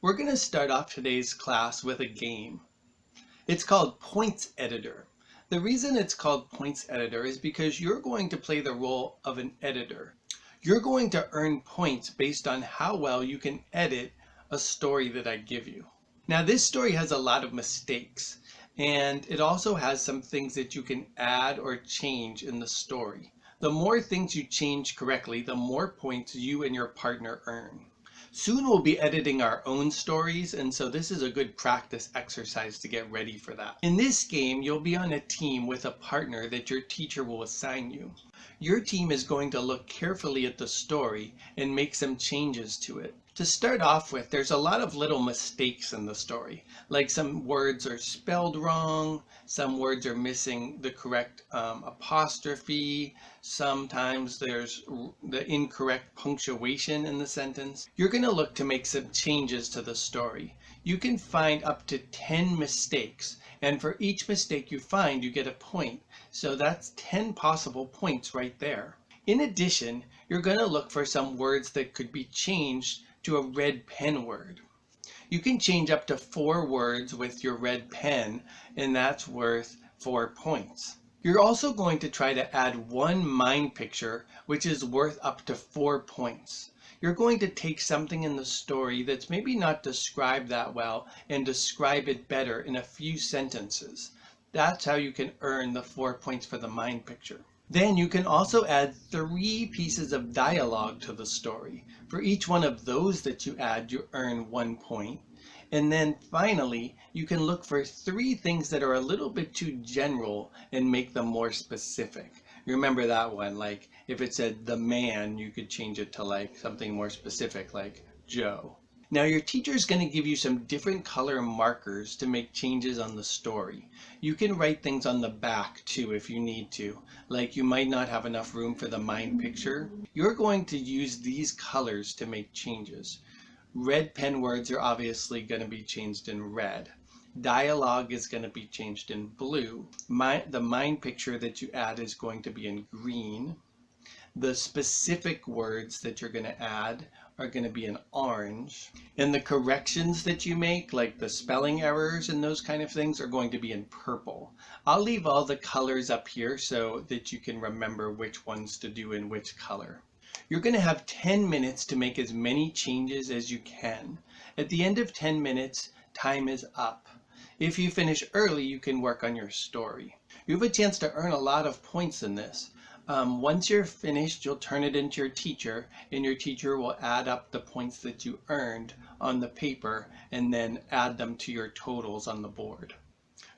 We're going to start off today's class with a game. It's called Points Editor. The reason it's called Points Editor is because you're going to play the role of an editor. You're going to earn points based on how well you can edit a story that I give you. Now, this story has a lot of mistakes, and it also has some things that you can add or change in the story. The more things you change correctly, the more points you and your partner earn. Soon we'll be editing our own stories, and so this is a good practice exercise to get ready for that. In this game, you'll be on a team with a partner that your teacher will assign you. Your team is going to look carefully at the story and make some changes to it. To start off with, there's a lot of little mistakes in the story, like some words are spelled wrong, some words are missing the correct apostrophe, sometimes there's the incorrect punctuation in the sentence. You're going to look to make some changes to the story. You can find up to 10 mistakes, and for each mistake you find, you get a point. So that's 10 possible points right there. In addition, you're going to look for some words that could be changed to a red pen word. You can change up to 4 words with your red pen, and that's worth 4 points. You're also going to try to add one mind picture, which is worth up to 4 points. You're going to take something in the story that's maybe not described that well and describe it better in a few sentences. That's how you can earn the 4 points for the mind picture. Then you can also add 3 pieces of dialogue to the story. For each one of those that you add, you earn 1 point. And then finally, you can look for 3 things that are a little bit too general and make them more specific. Remember that one, like if it said the man, you could change it to like something more specific like Joe. Now your teacher is going to give you some different color markers to make changes on the story. You can write things on the back too if you need to, like you might not have enough room for the mind picture. You're going to use these colors to make changes. Red pen words are obviously going to be changed in red. Dialogue is going to be changed in blue. The mind picture that you add is going to be in green. The specific words that you're going to add are going to be in orange. And the corrections that you make, like the spelling errors and those kind of things, are going to be in purple. I'll leave all the colors up here so that you can remember which ones to do in which color. You're going to have 10 minutes to make as many changes as you can. At the end of 10 minutes, time is up. If you finish early, you can work on your story. You have a chance to earn a lot of points in this. Once you're finished, you'll turn it into your teacher, and your teacher will add up the points that you earned on the paper and then add them to your totals on the board.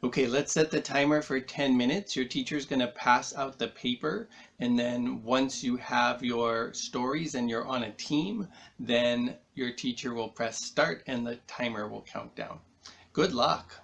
Okay, let's set the timer for 10 minutes. Your teacher is going to pass out the paper, and then once you have your stories and you're on a team, then your teacher will press start and the timer will count down. Good luck.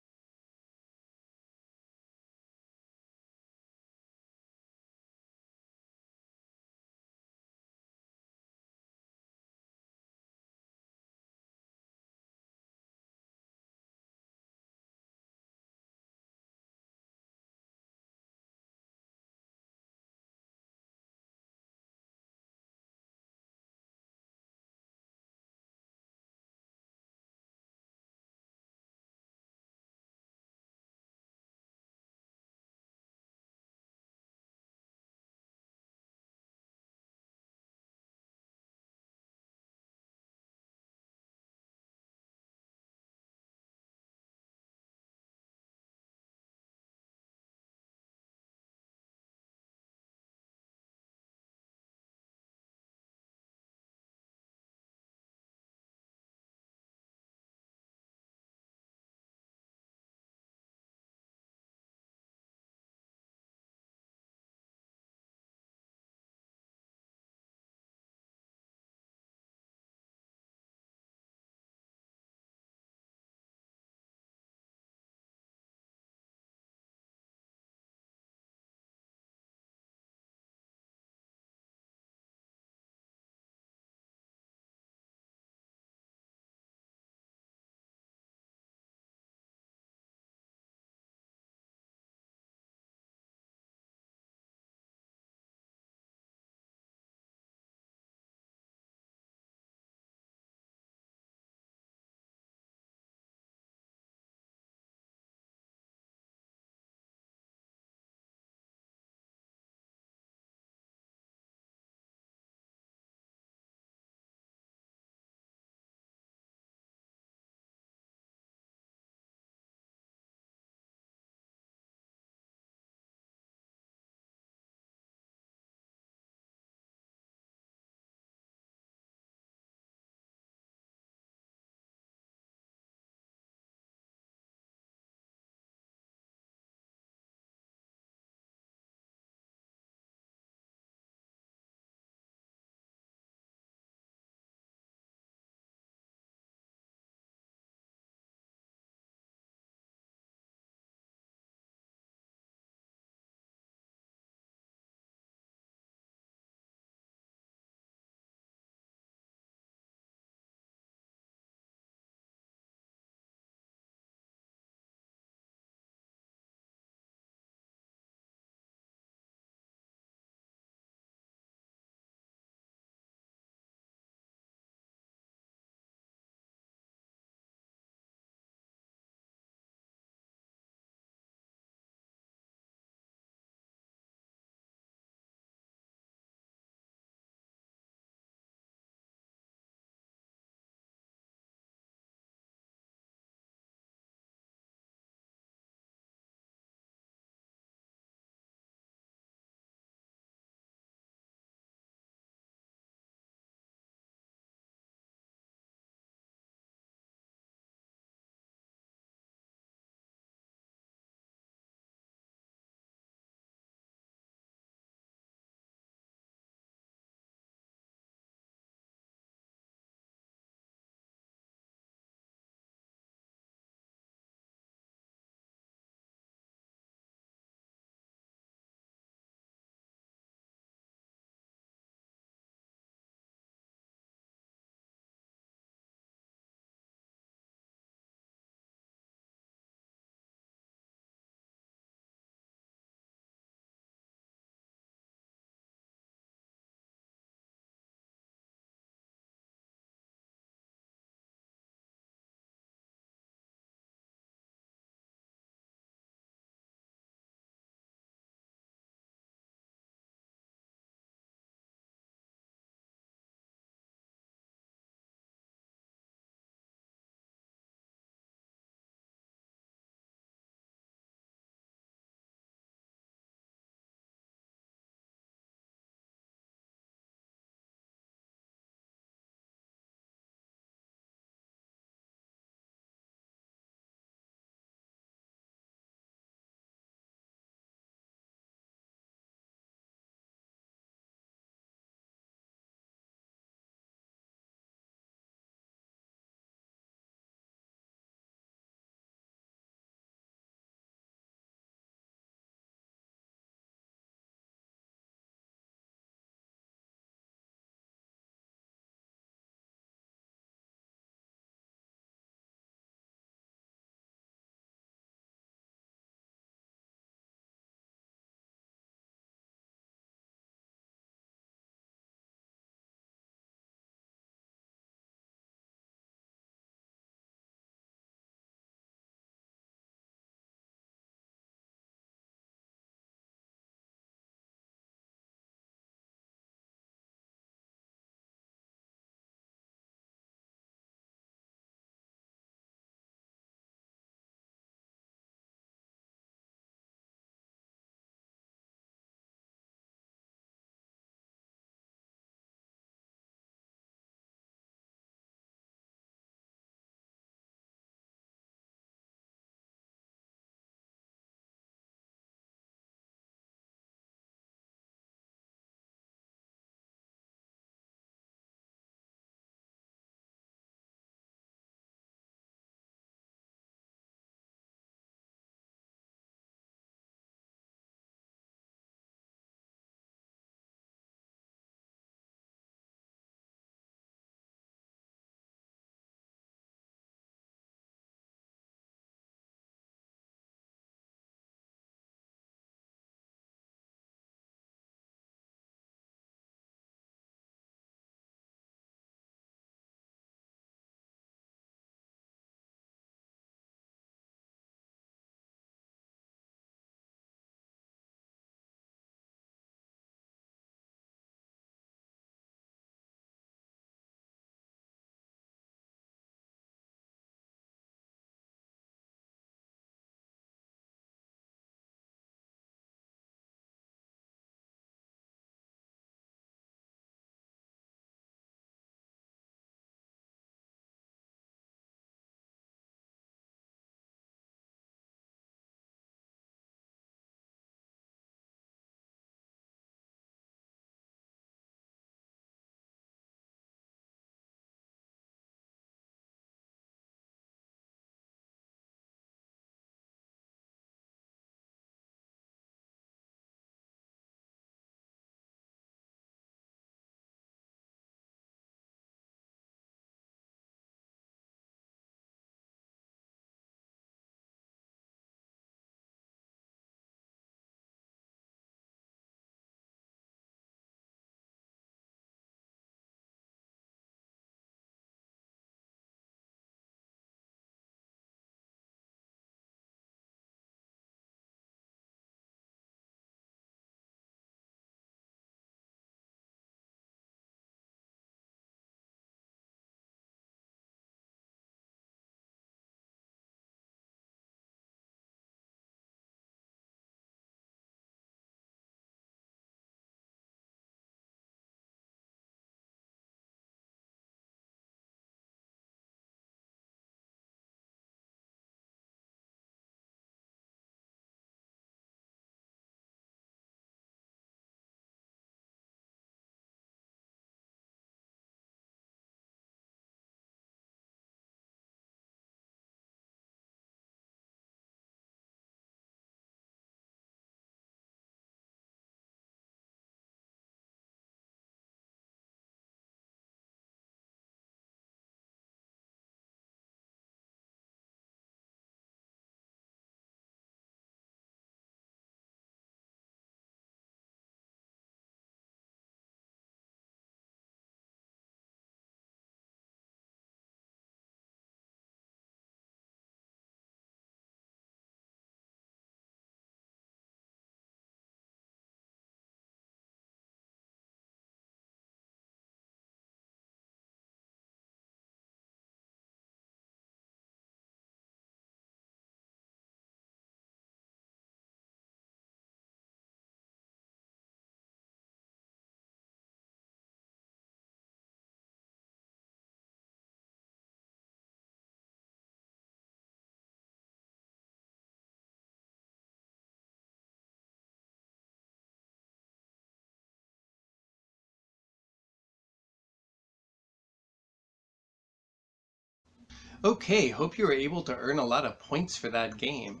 Okay, hope you were able to earn a lot of points for that game.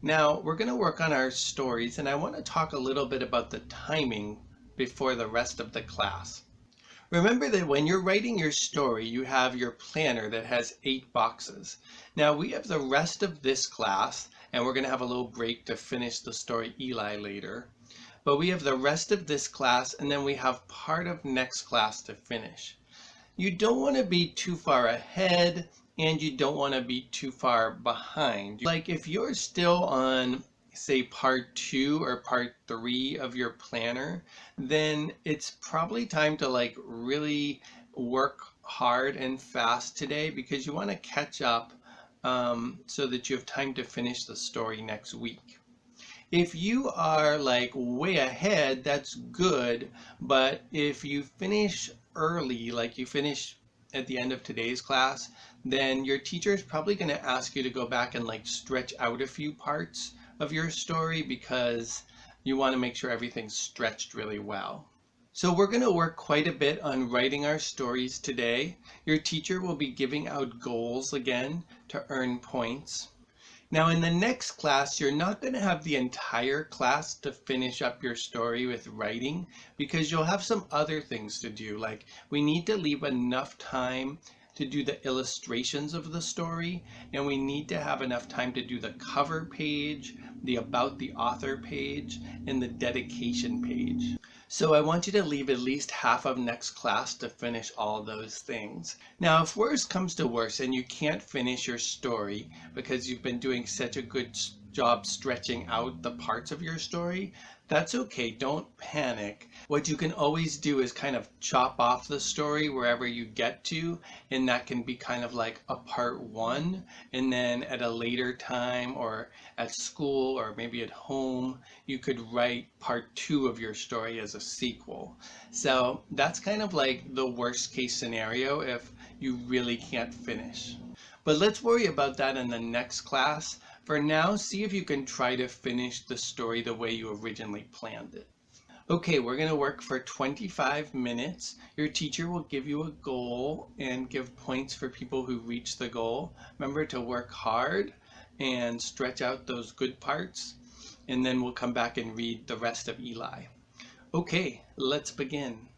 Now, we're going to work on our stories, and I want to talk a little bit about the timing before the rest of the class. Remember that when you're writing your story, you have your planner that has 8 boxes. Now, we have the rest of this class, and we're going to have a little break to finish the story Eli later. But we have the rest of this class, and then we have part of next class to finish. You don't want to be too far ahead and you don't want to be too far behind. Like if you're still on, say, part 2 or part 3 of your planner, then it's probably time to like really work hard and fast today because you want to catch up so that you have time to finish the story next week. If you are like way ahead, that's good. But if you finish early, like you finish at the end of today's class, then your teacher is probably going to ask you to go back and like stretch out a few parts of your story because you want to make sure everything's stretched really well. So we're going to work quite a bit on writing our stories today. Your teacher will be giving out goals again to earn points. Now in the next class, you're not going to have the entire class to finish up your story with writing because you'll have some other things to do. Like we need to leave enough time to do the illustrations of the story, and we need to have enough time to do the cover page, the about the author page, and the dedication page. So I want you to leave at least half of next class to finish all those things. Now, if worse comes to worse and you can't finish your story because you've been doing such a good job stretching out the parts of your story, that's okay. Don't panic. What you can always do is kind of chop off the story wherever you get to, and that can be kind of like a part 1, and then at a later time or at school or maybe at home, you could write part 2 of your story as a sequel. So that's kind of like the worst case scenario if you really can't finish. But let's worry about that in the next class. For now, see if you can try to finish the story the way you originally planned it. Okay, we're going to work for 25 minutes. Your teacher will give you a goal and give points for people who reach the goal. Remember to work hard and stretch out those good parts, and then we'll come back and read the rest of Eli. Okay, let's begin.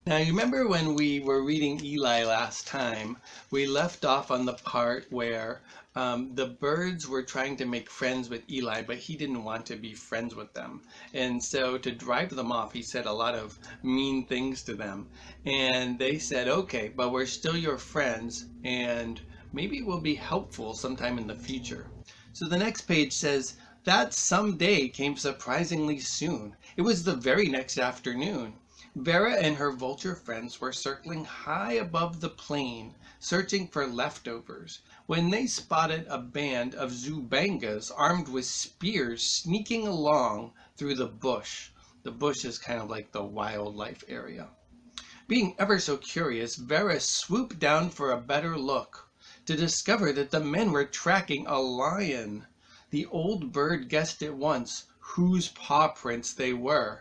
Now, you remember when we were reading Eli last time, we left off on the part where the birds were trying to make friends with Eli, but he didn't want to be friends with them. And so to drive them off, he said a lot of mean things to them. And they said, okay, but we're still your friends, and maybe we'll be helpful sometime in the future. So the next page says, that someday came surprisingly soon. It was the very next afternoon. Vera and her vulture friends were circling high above the plain, searching for leftovers, when they spotted a band of Zubangas armed with spears sneaking along through the bush. The bush is kind of like the wildlife area. Being ever so curious, Vera swooped down for a better look, to discover that the men were tracking a lion. The old bird guessed at once whose paw prints they were.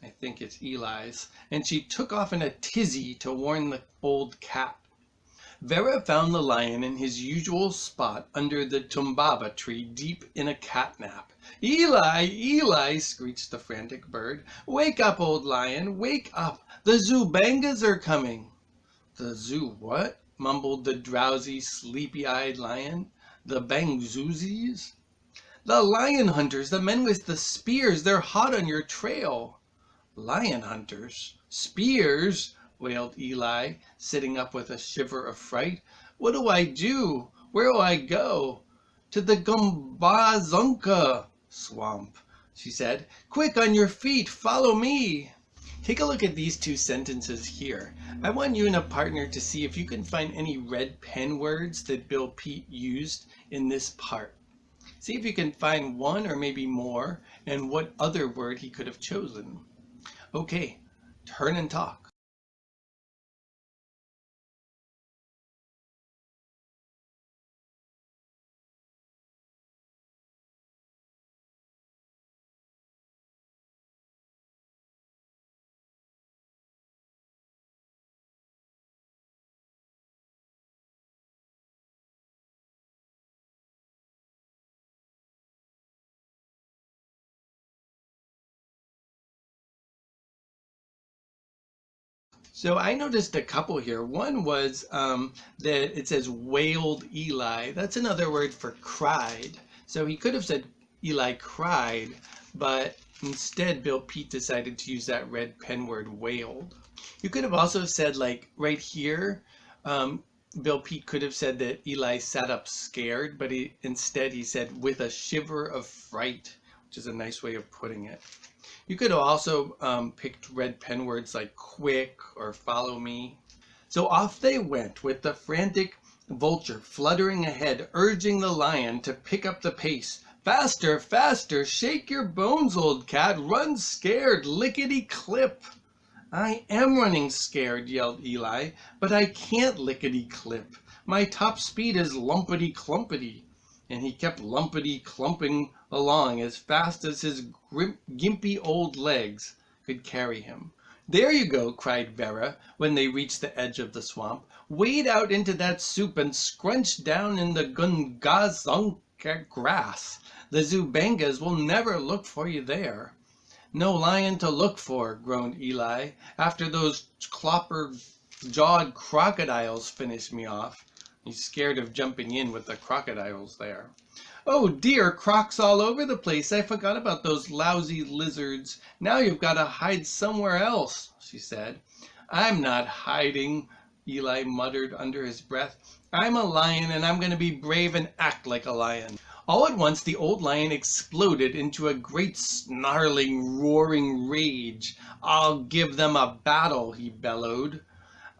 I think it's Eli's, and she took off in a tizzy to warn the old cat. Vera found the lion in his usual spot under the tumbaba tree deep in a catnap. Eli, Eli, screeched the frantic bird. Wake up, old lion, wake up. The Zubangas are coming. The Zoo what? Mumbled the drowsy, sleepy-eyed lion. The Bangzoozis? The lion hunters, the men with the spears, they're hot on your trail. Lion hunters? Spears? Wailed Eli, sitting up with a shiver of fright. What do I do? Where do I go? To the Gumbazunka swamp, she said. Quick, on your feet, follow me. Take a look at these two sentences here. I want you and a partner to see if you can find any red pen words that Bill Pete used in this part. See if you can find one or maybe more, and what other word he could have chosen. Okay, turn and talk. So I noticed a couple here. One was that it says wailed Eli. That's another word for cried. So he could have said Eli cried, but instead Bill Pete decided to use that red pen word wailed. You could have also said, like right here, Bill Pete could have said that Eli sat up scared, but instead he said with a shiver of fright, which is a nice way of putting it. You could have also picked red pen words like quick or follow me. So off they went with the frantic vulture fluttering ahead, urging the lion to pick up the pace. Faster, faster, shake your bones, old cat, run scared, lickety-clip. I am running scared, yelled Eli, but I can't lickety-clip. My top speed is lumpety-clumpety. And he kept lumpety-clumping along as fast as his gimpy old legs could carry him. There you go, cried Vera, when they reached the edge of the swamp. Wade out into that soup and scrunch down in the Gungazunk grass. The Zubangas will never look for you there. No lion to look for, groaned Eli, after those clopper-jawed crocodiles finished me off. He's scared of jumping in with the crocodiles there. Oh dear, crocs all over the place. I forgot about those lousy lizards. Now you've got to hide somewhere else, she said. I'm not hiding, Eli muttered under his breath. I'm a lion and I'm going to be brave and act like a lion. All at once the old lion exploded into a great snarling, roaring rage. I'll give them a battle, he bellowed.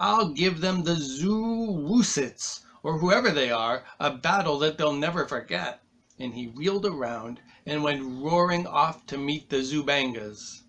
I'll give them the Zoo-Woosits, or whoever they are, a battle that they'll never forget. And he wheeled around and went roaring off to meet the Zubangas.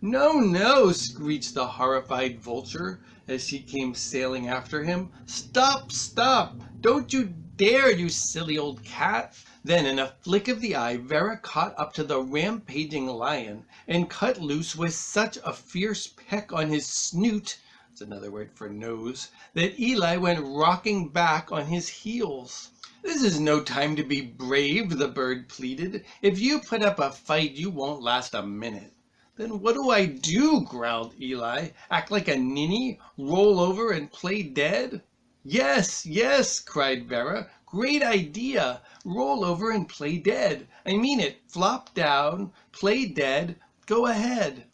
No, no, screeched the horrified vulture as she came sailing after him. Stop, stop! Don't you dare, you silly old cat! Then, in a flick of the eye, Vera caught up to the rampaging lion and cut loose with such a fierce peck on his snoot, it's another word for nose, that Eli went rocking back on his heels. This is no time to be brave, the bird pleaded. If you put up a fight, you won't last a minute. Then what do I do? Growled Eli. Act like a ninny? Roll over and play dead? Yes, yes, cried Vera. Great idea. Roll over and play dead. I mean it. Flop down, play dead, go ahead.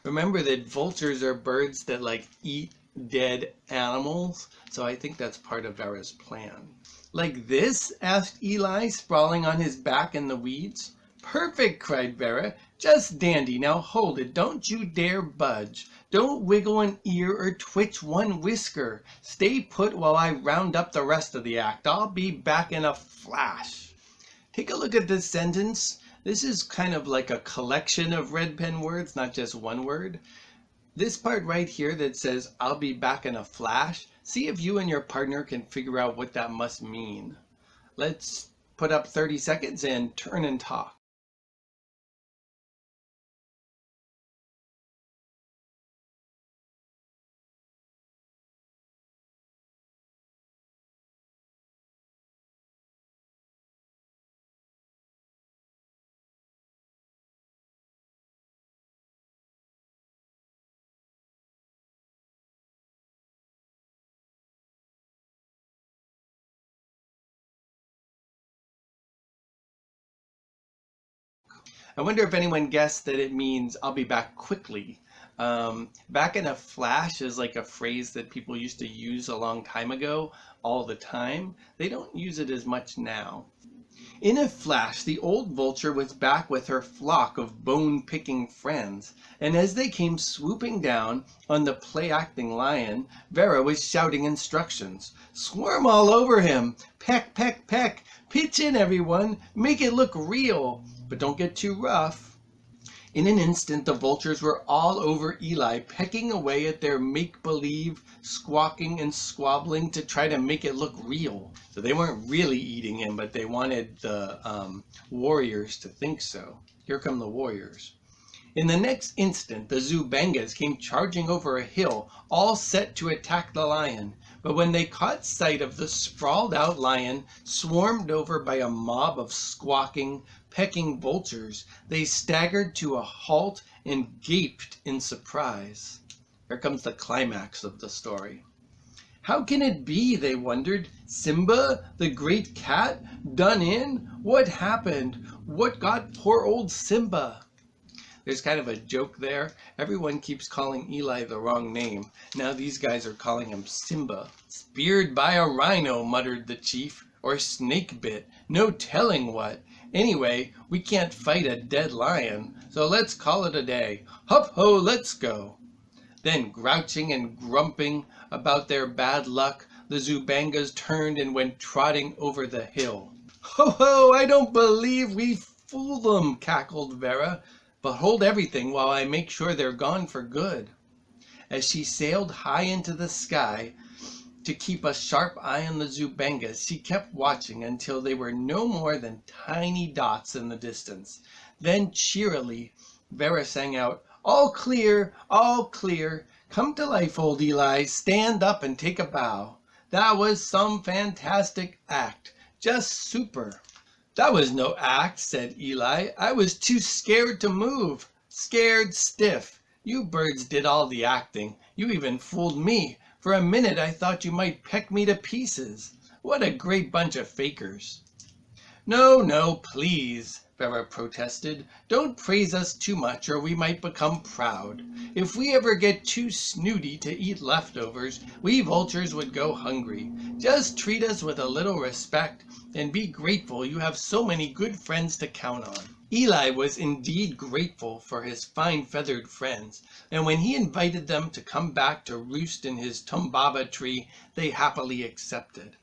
Remember that vultures are birds that like eat dead animals, so I think that's part of Vera's plan. Like this? Asked Eli, sprawling on his back in the weeds. Perfect, cried Vera. Just dandy. Now hold it. Don't you dare budge. Don't wiggle an ear or twitch one whisker. Stay put while I round up the rest of the act. I'll be back in a flash. Take a look at this sentence. This is kind of like a collection of red pen words, not just one word. This part right here that says, I'll be back in a flash, see if you and your partner can figure out what that must mean. Let's put up 30 seconds and turn and talk. I wonder if anyone guessed that it means I'll be back quickly. Back in a flash is like a phrase that people used to use a long time ago all the time. They don't use it as much now. In a flash, the old vulture was back with her flock of bone-picking friends, and as they came swooping down on the play-acting lion, Vera was shouting instructions. Swarm all over him! Peck, peck, peck! Pitch in, everyone! Make it look real! But don't get too rough. In an instant, the vultures were all over Eli, pecking away at their make-believe, squawking and squabbling to try to make it look real. So they weren't really eating him, but they wanted the warriors to think so. Here come the warriors. In the next instant, the Zubangas came charging over a hill, all set to attack the lion. But when they caught sight of the sprawled-out lion, swarmed over by a mob of squawking, pecking vultures, they staggered to a halt and gaped in surprise. Here comes the climax of the story. How can it be, they wondered. Simba, the great cat, done in? What happened? What got poor old Simba? There's kind of a joke there. Everyone keeps calling Eli the wrong name. Now these guys are calling him Simba. Speared by a rhino, muttered the chief. Or snake bit. No telling what. Anyway, we can't fight a dead lion, so let's call it a day. Hup ho, let's go. Then, grouching and grumping about their bad luck, the Zubangas turned and went trotting over the hill. Ho ho, I don't believe we fooled them, cackled Vera. But hold everything while I make sure they're gone for good. As she sailed high into the sky to keep a sharp eye on the Zubangas, she kept watching until they were no more than tiny dots in the distance. Then cheerily, Vera sang out, all clear, all clear. Come to life, old Eli. Stand up and take a bow. That was some fantastic act. Just super. That was no act, said Eli. I was too scared to move. Scared stiff. You birds did all the acting. You even fooled me. For a minute I thought you might peck me to pieces. What a great bunch of fakers. No, no, please, Vera protested. Don't praise us too much or we might become proud. If we ever get too snooty to eat leftovers, we vultures would go hungry. Just treat us with a little respect and be grateful you have so many good friends to count on. Eli was indeed grateful for his fine feathered friends, and when he invited them to come back to roost in his tumbaba tree, they happily accepted.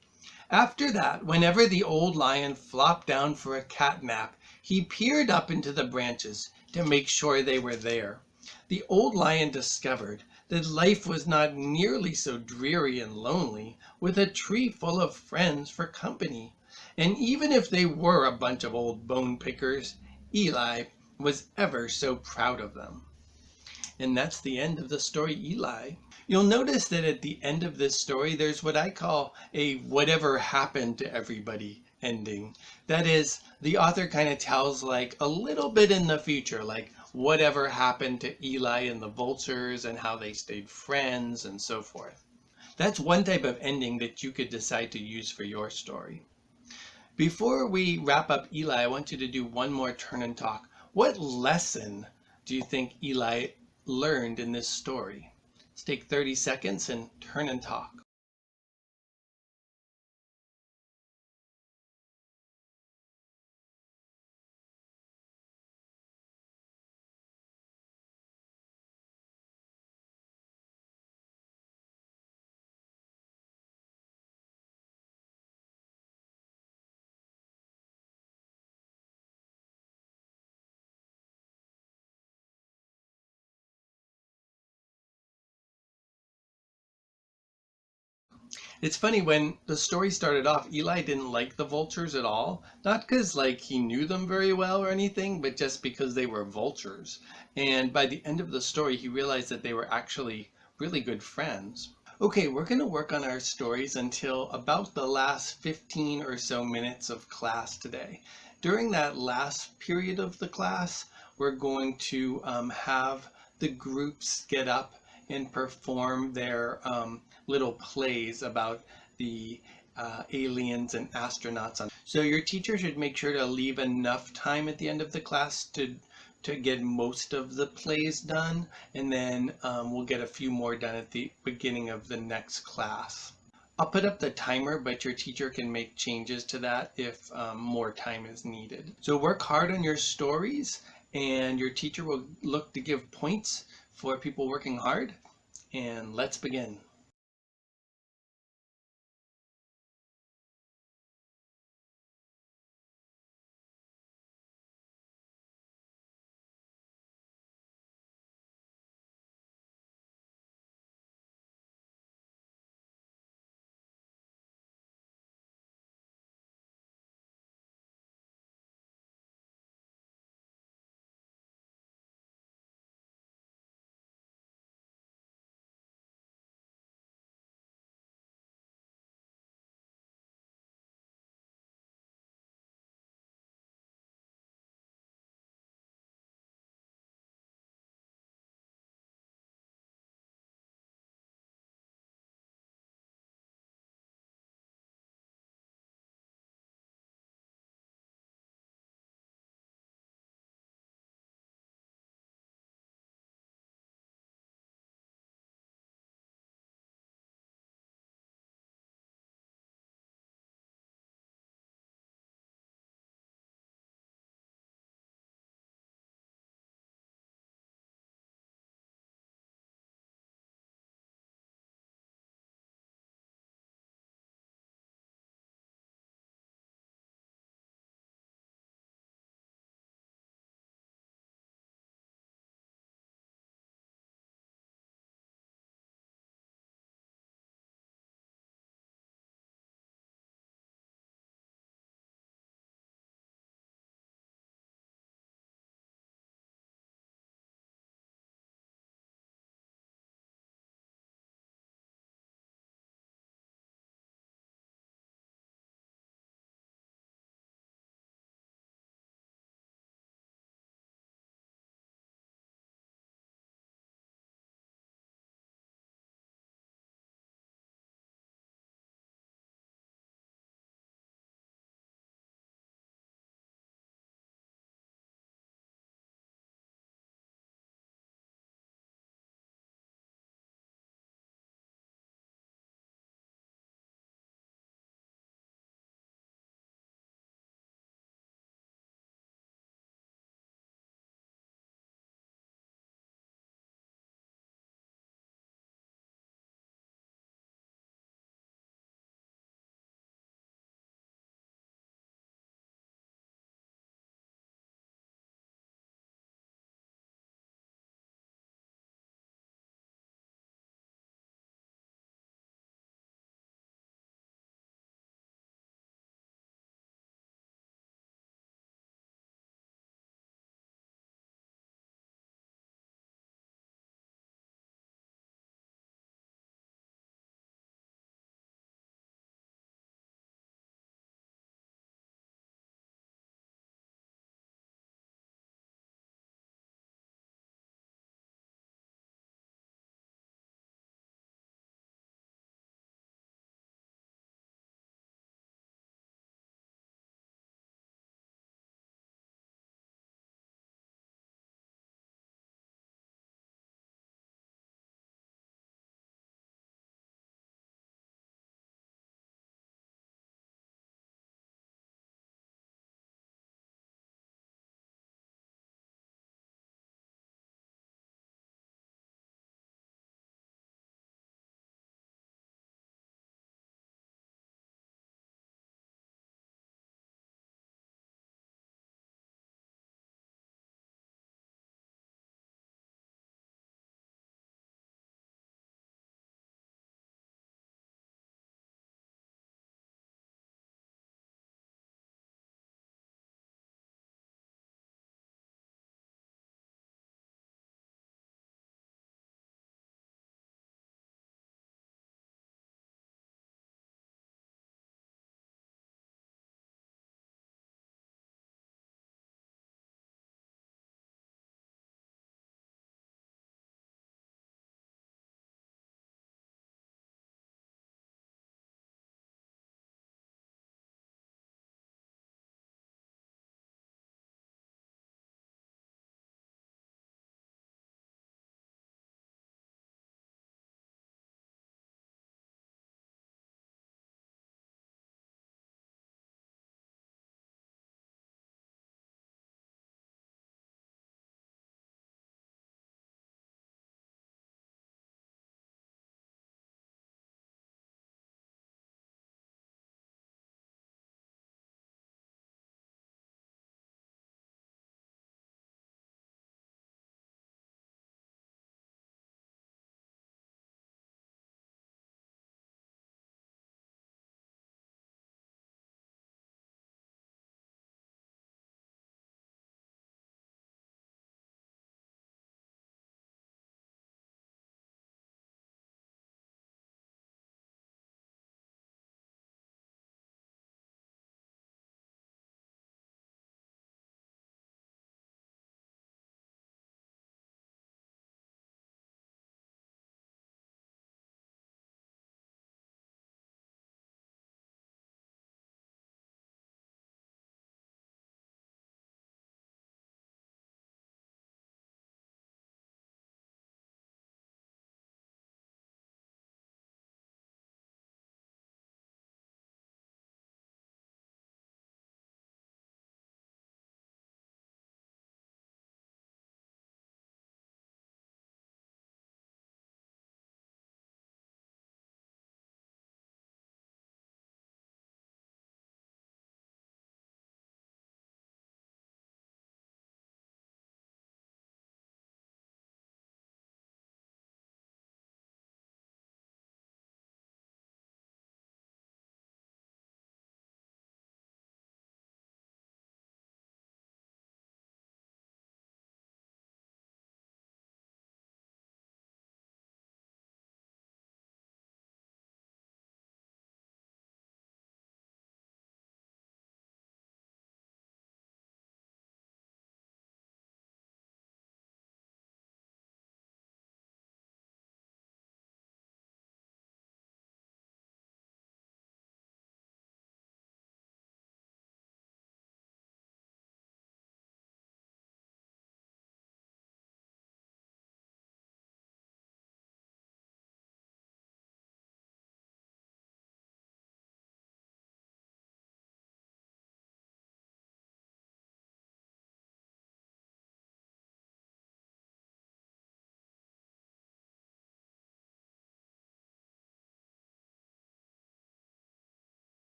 After that, whenever the old lion flopped down for a cat nap, he peered up into the branches to make sure they were there. The old lion discovered that life was not nearly so dreary and lonely with a tree full of friends for company. And even if they were a bunch of old bone pickers, Eli was ever so proud of them. And that's the end of the story, Eli. You'll notice that at the end of this story, there's what I call a whatever happened to everybody ending. That is, the author kind of tells like a little bit in the future, like whatever happened to Eli and the vultures and how they stayed friends and so forth. That's one type of ending that you could decide to use for your story. Before we wrap up Eli, I want you to do one more turn and talk. What lesson do you think Eli learned in this story? Let's take 30 seconds and turn and talk. It's funny, when the story started off, Eli didn't like the vultures at all. Not because like he knew them very well or anything, but just because they were vultures. And by the end of the story, he realized that they were actually really good friends. Okay, we're going to work on our stories until about the last 15 or so minutes of class today. During that last period of the class, we're going to have the groups get up and perform their little plays about the aliens and astronauts. So your teacher should make sure to leave enough time at the end of the class to get most of the plays done, and then we'll get a few more done at the beginning of the next class. I'll put up the timer, but your teacher can make changes to that if more time is needed. So work hard on your stories, and your teacher will look to give points for people working hard. And let's begin.